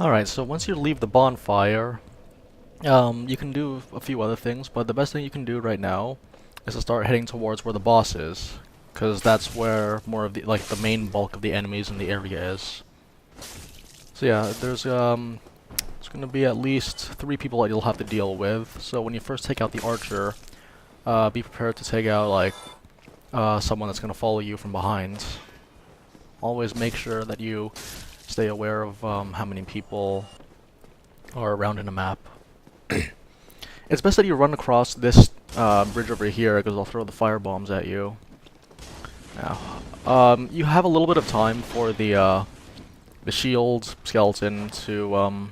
Alright, so once you leave the bonfire, you can do a few other things, but the best thing you can do right now is to start heading towards where the boss is, because that's where more of the main bulk of the enemies in the area is. So yeah, there's gonna be at least 3 people that you'll have to deal with. So when you first take out the archer, be prepared to take out someone that's gonna follow you from behind. Always make sure that you stay aware of how many people are around in a map. It's best that you run across this bridge over here, because I'll throw the firebombs at you. Now, you have a little bit of time for the shield skeleton to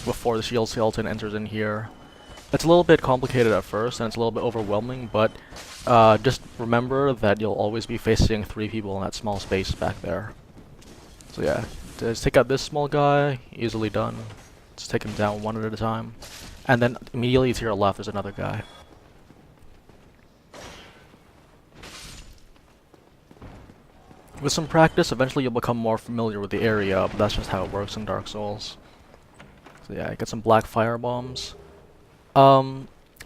before the shield skeleton enters in here. It's a little bit complicated at first, and it's a little bit overwhelming, but just remember that you'll always be facing 3 people in that small space back there. So yeah, just take out this small guy, easily done. Just take him down one at a time. And then immediately to your left there's another guy. With some practice, eventually you'll become more familiar with the area, but that's just how it works in Dark Souls. So yeah, get some black firebombs.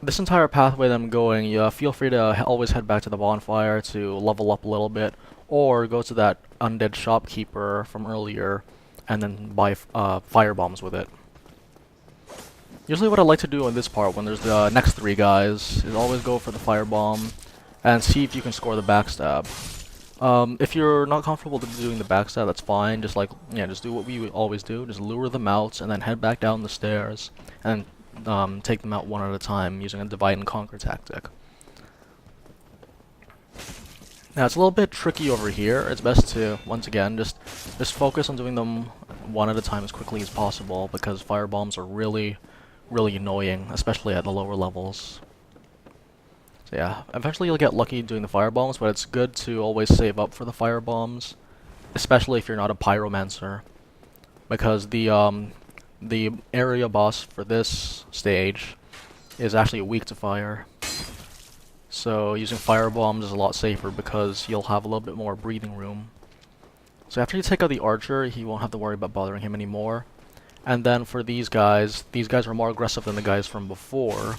This entire pathway that I'm going, feel free to always head back to the bonfire to level up a little bit, or go to that undead shopkeeper from earlier and then buy firebombs with it. Usually what I like to do in this part, when there's the next 3 guys, is always go for the firebomb and see if you can score the backstab. If you're not comfortable doing the backstab, that's fine. Just just do what we always do. Just lure them out and then head back down the stairs and take them out one at a time using a divide and conquer tactic. Now it's a little bit tricky over here. It's best to, once again, just focus on doing them one at a time as quickly as possible, because firebombs are really annoying, especially at the lower levels. So yeah, eventually you'll get lucky doing the firebombs, but it's good to always save up for the firebombs, especially if you're not a pyromancer, because the area boss for this stage is actually weak to fire. So using firebombs is a lot safer because you'll have a little bit more breathing room. So after you take out the archer, you won't have to worry about bothering him anymore. And then for these guys are more aggressive than the guys from before.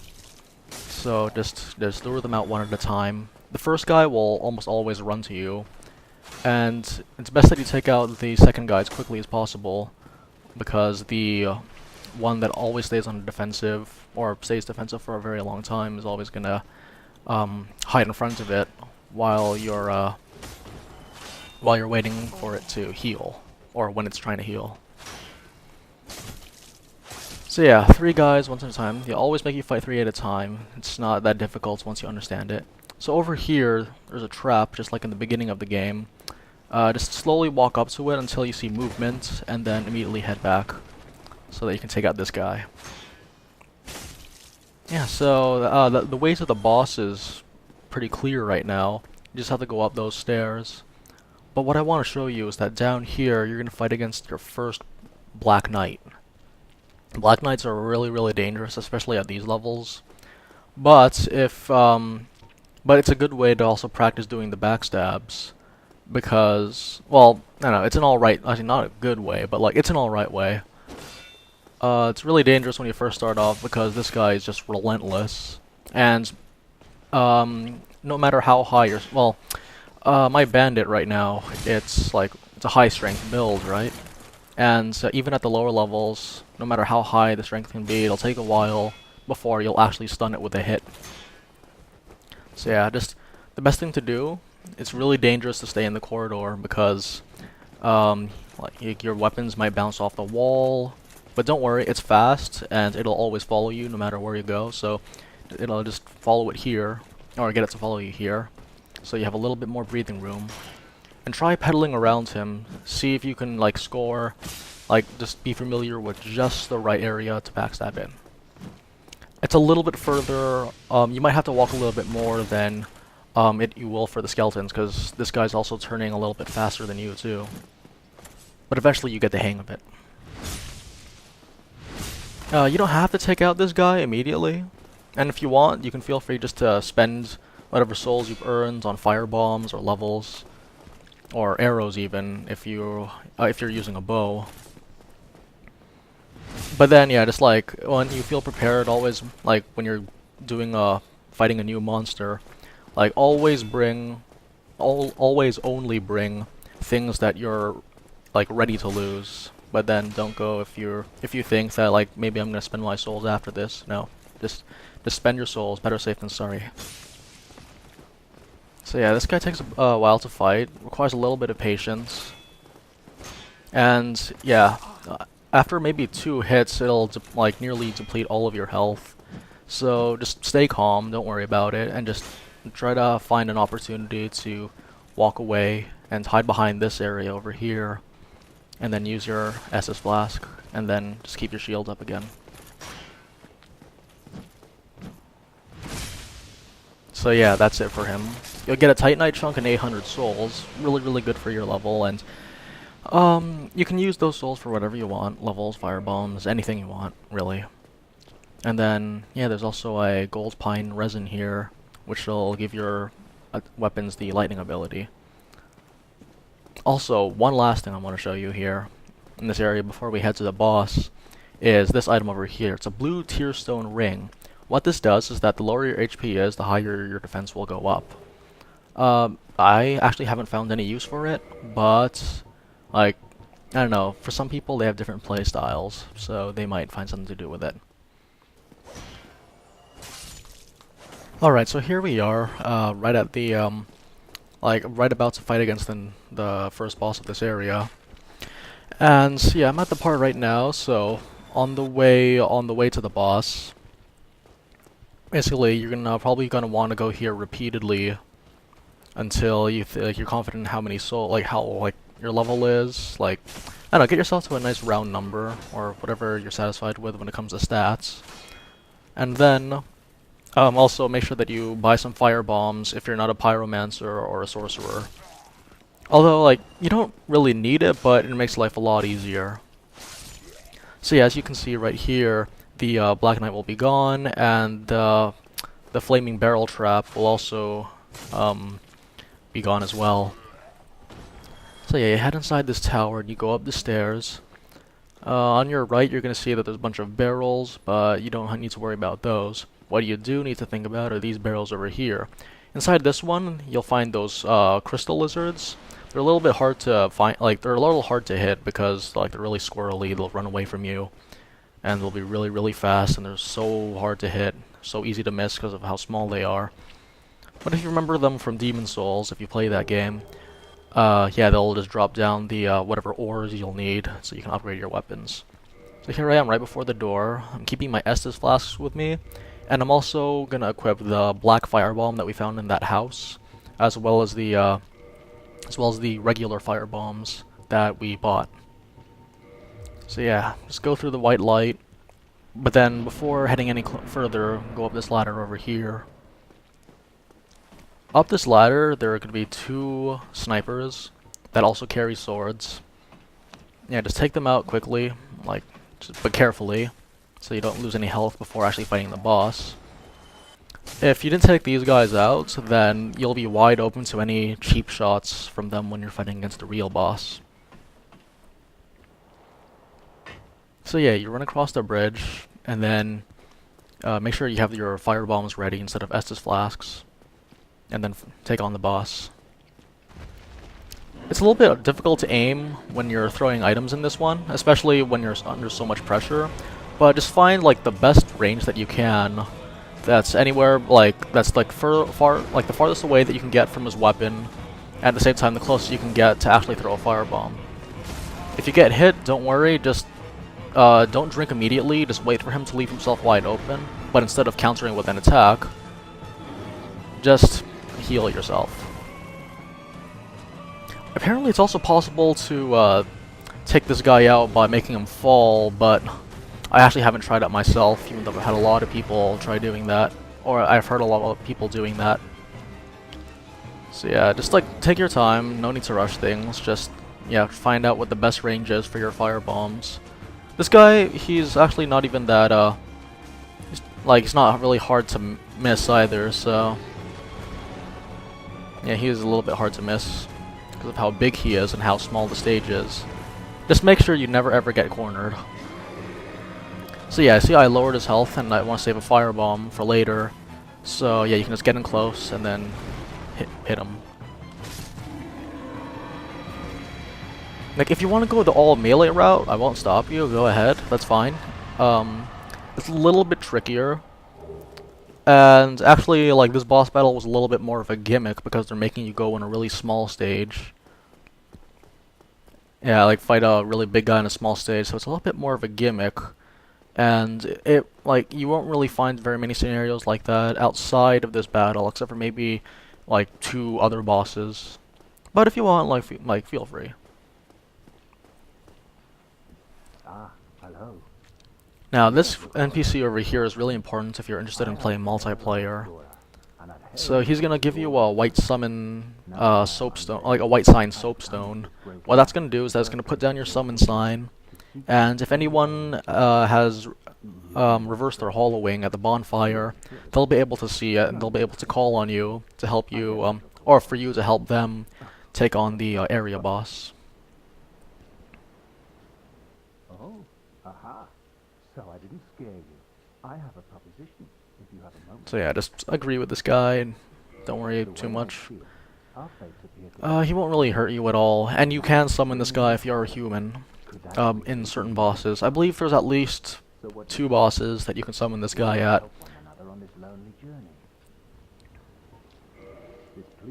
So just lure them out one at a time. The first guy will almost always run to you, and it's best that you take out the second guy as quickly as possible, because the one that always stays on the defensive, or stays defensive for a very long time, is always gonna hide in front of it while you're waiting for it to heal, or when it's trying to heal. So yeah, 3 guys once at a time. They always make you fight 3 at a time. It's not that difficult once you understand it. So over here, there's a trap, just like in the beginning of the game. Just slowly walk up to it until you see movement, and then immediately head back, so that you can take out this guy. Yeah, so the way to the boss is pretty clear right now. You just have to go up those stairs. But what I want to show you is that down here, you're going to fight against your first Black Knight. Black Knights are really dangerous, especially at these levels. But but it's a good way to also practice doing the backstabs, because, well, I don't know, it's an alright, actually not a good way, but it's an alright way. It's really dangerous when you first start off, because this guy is just relentless, and no matter how high you're, well, my bandit right now, it's a high strength build, right? And even at the lower levels, no matter how high the strength can be, it'll take a while before you'll actually stun it with a hit. So yeah, just the best thing to do, it's really dangerous to stay in the corridor, because your weapons might bounce off the wall, but don't worry, it's fast, and it'll always follow you no matter where you go, so it'll just follow it here, or get it to follow you here, so you have a little bit more breathing room. And try pedaling around him, see if you can score, just be familiar with just the right area to backstab in. It's a little bit further, you might have to walk a little bit more than you will for the skeletons, because this guy's also turning a little bit faster than you too. But eventually you get the hang of it. You don't have to take out this guy immediately, and if you want, you can feel free just to spend whatever souls you've earned on firebombs or levels, or arrows even, if you're using a bow. But then, yeah, just like when you feel prepared, always like when you're doing fighting a new monster, like always only bring things that you're like ready to lose. But then don't go if you think that like maybe I'm gonna spend my souls after this. No, just spend your souls. Better safe than sorry. So yeah, this guy takes a while to fight. Requires a little bit of patience. And yeah, after maybe 2 hits, it'll like nearly deplete all of your health. So just stay calm, don't worry about it, and just try to find an opportunity to walk away and hide behind this area over here, and then use your SS Flask, and then just keep your shield up again. So yeah, that's it for him. You'll get a Titanite chunk and 800 souls, really good for your level, and you can use those souls for whatever you want, levels, firebombs, anything you want, really. And then, yeah, there's also a gold pine resin here, which will give your weapons the lightning ability. Also, one last thing I want to show you here, in this area before we head to the boss, is this item over here. It's a blue tearstone ring. What this does is that the lower your HP is, the higher your defense will go up. I actually haven't found any use for it, but like, I don't know, for some people they have different play styles, so they might find something to do with it. Alright, so here we are, right at the, right about to fight against the first boss of this area. And yeah, I'm at the part right now, so on the way to the boss, basically you're probably gonna want to go here repeatedly until you're confident in how many how your level is. Like, I don't know, get yourself to a nice round number or whatever you're satisfied with when it comes to stats, and then also make sure that you buy some firebombs if you're not a pyromancer or a sorcerer. Although, like, you don't really need it, but it makes life a lot easier. So yeah, as you can see right here, the Black Knight will be gone, and the flaming barrel trap will also be gone as well. So yeah, you head inside this tower and you go up the stairs. On your right, you're going to see that there's a bunch of barrels, but you don't need to worry about those. What you do need to think about are these barrels over here. Inside this one, you'll find those crystal lizards. They're a little bit hard to find, like, they're a little hard to hit because, like, they're really squirrely, they'll run away from you. And they'll be really fast, and they're so hard to hit, so easy to miss because of how small they are. But if you remember them from Demon Souls, if you play that game, yeah, they'll just drop down the whatever ores you'll need so you can upgrade your weapons. So here I am right before the door. I'm keeping my Estus flasks with me, and I'm also gonna equip the black firebomb that we found in that house, as well as the regular firebombs that we bought. So yeah, just go through the white light, but then before heading any further, go up this ladder over here. Up this ladder, there are going to be 2 snipers that also carry swords. Yeah, just take them out quickly, but carefully, so you don't lose any health before actually fighting the boss. If you didn't take these guys out, then you'll be wide open to any cheap shots from them when you're fighting against the real boss. So yeah, you run across the bridge, and then make sure you have your firebombs ready instead of Estus flasks, and then take on the boss. It's a little bit difficult to aim when you're throwing items in this one, especially when you're under so much pressure, but just find like the best range that you can. That's anywhere that's the farthest away that you can get from his weapon, and at the same time the closest you can get to actually throw a firebomb. If you get hit, don't worry, just don't drink immediately, just wait for him to leave himself wide open, but instead of countering with an attack, just heal yourself. Apparently it's also possible to take this guy out by making him fall, but I actually haven't tried it myself, even though I've had a lot of people try doing that, or I've heard a lot of people doing that. So yeah, just take your time, no need to rush things, just yeah, find out what the best range is for your firebombs. This guy, he's actually not even that he's not really hard to miss either, so yeah, he is a little bit hard to miss because of how big he is and how small the stage is. Just make sure you never ever get cornered. So yeah, see I lowered his health and I want to save a firebomb for later. So yeah, you can just get in close and then hit him. Like, if you want to go the all melee route, I won't stop you, go ahead, that's fine. It's a little bit trickier. And actually, like, this boss battle was a little bit more of a gimmick because they're making you go in a really small stage. Yeah, like, fight a really big guy in a small stage, so it's a little bit more of a gimmick. And it, like, you won't really find very many scenarios like that outside of this battle, except for maybe, like, 2 other bosses. But if you want, like feel free. Hello. Now, this NPC over here is really important if you're interested in playing multiplayer. So he's gonna give you a white summon soapstone, like a white sign soapstone. What that's gonna do is that's gonna put down your summon sign, and if anyone has reversed their hollowing at the bonfire, they'll be able to see it and they'll be able to call on you to help you, or for you to help them take on the area boss. Aha. So I didn't scare you. I have a proposition, if you have a moment. So yeah, just agree with this guy and don't worry too much. He won't really hurt you at all, and you can summon this guy if you're a human, in certain bosses. I believe there's at least 2 bosses that you can summon this guy at.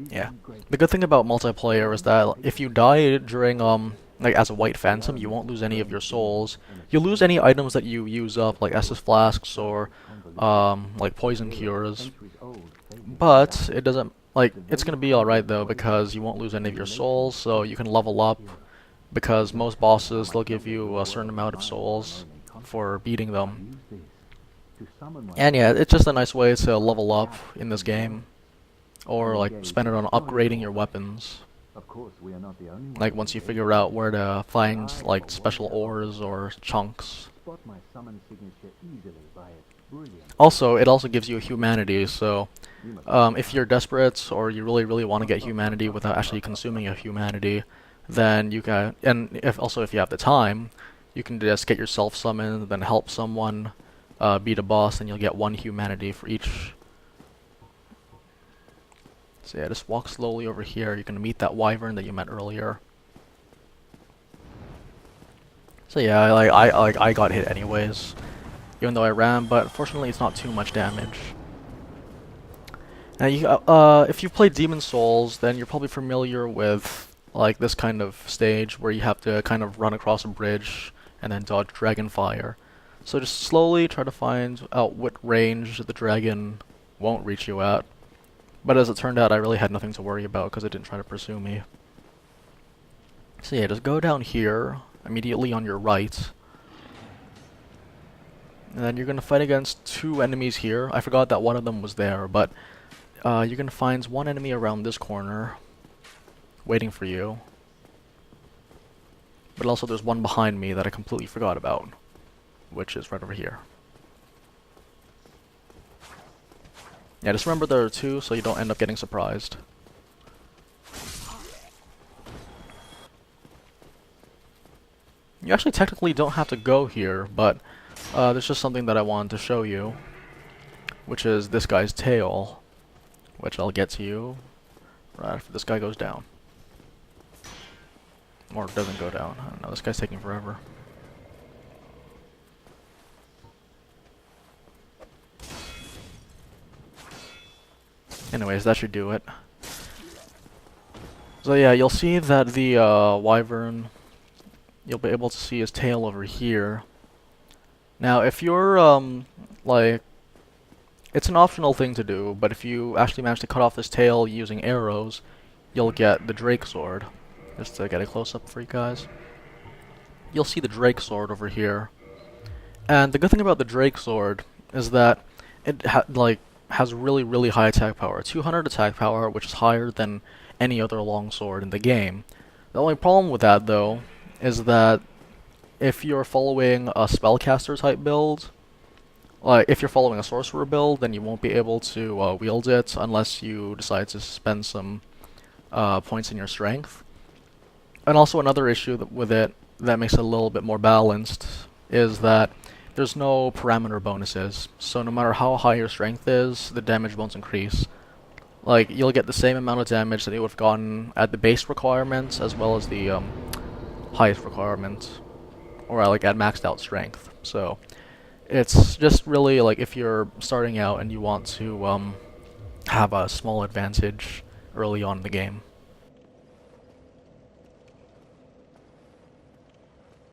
Yeah. The good thing about multiplayer is that if you die during, like as a white phantom, you won't lose any of your souls. You'll lose any items that you use up, like Estus flasks or, like poison cures. But it doesn't, like, it's gonna be alright though, because you won't lose any of your souls, so you can level up, because most bosses, they'll give you a certain amount of souls for beating them. And yeah, it's just a nice way to level up in this game. Or like spend it on upgrading your weapons. Like once you figure out where to find like special ores or chunks. Also, it also gives you humanity, so if you're desperate or you really want to get humanity without actually consuming a humanity, then you can, and if you have the time, you can just get yourself summoned, then help someone beat a boss, and you'll get 1 humanity for each. So yeah, just walk slowly over here. You're gonna meet that wyvern that you met earlier. So yeah, I got hit anyways, even though I ran, but fortunately it's not too much damage. Now if you've played Demon Souls, then you're probably familiar with like this kind of stage where you have to kind of run across a bridge and then dodge dragon fire. So just slowly try to find out what range the dragon won't reach you at. But as it turned out, I really had nothing to worry about because it didn't try to pursue me. So yeah, just go down here, immediately on your right. And then you're going to fight against 2 enemies here. I forgot that one of them was there, but you're going to find 1 enemy around this corner, waiting for you. But also there's 1 behind me that I completely forgot about, which is right over here. Yeah, just remember there are 2 so you don't end up getting surprised. You actually technically don't have to go here, but there's just something that I wanted to show you, which is this guy's tail, which I'll get to you right after this guy goes down. Or doesn't go down. I don't know, this guy's taking forever. Anyways, that should do it. So yeah, you'll see that the wyvern, you'll be able to see his tail over here. Now, if you're, like, it's an optional thing to do, but if you actually manage to cut off this tail using arrows, you'll get the Drake Sword. Just to get a close-up for you guys. You'll see the Drake Sword over here. And the good thing about the Drake Sword is that it has really high attack power. 200 attack power, which is higher than any other longsword in the game. The only problem with that, though, is that if you're following a spellcaster type build, like if you're following a sorcerer build, then you won't be able to wield it unless you decide to spend some points in your strength. And also another issue with it that makes it a little bit more balanced is that there's no parameter bonuses, so no matter how high your strength is, the damage won't increase. Like, you'll get the same amount of damage that you would have gotten at the base requirements, as well as the highest requirement, or like at maxed out strength. So, it's just really like if you're starting out and you want to have a small advantage early on in the game.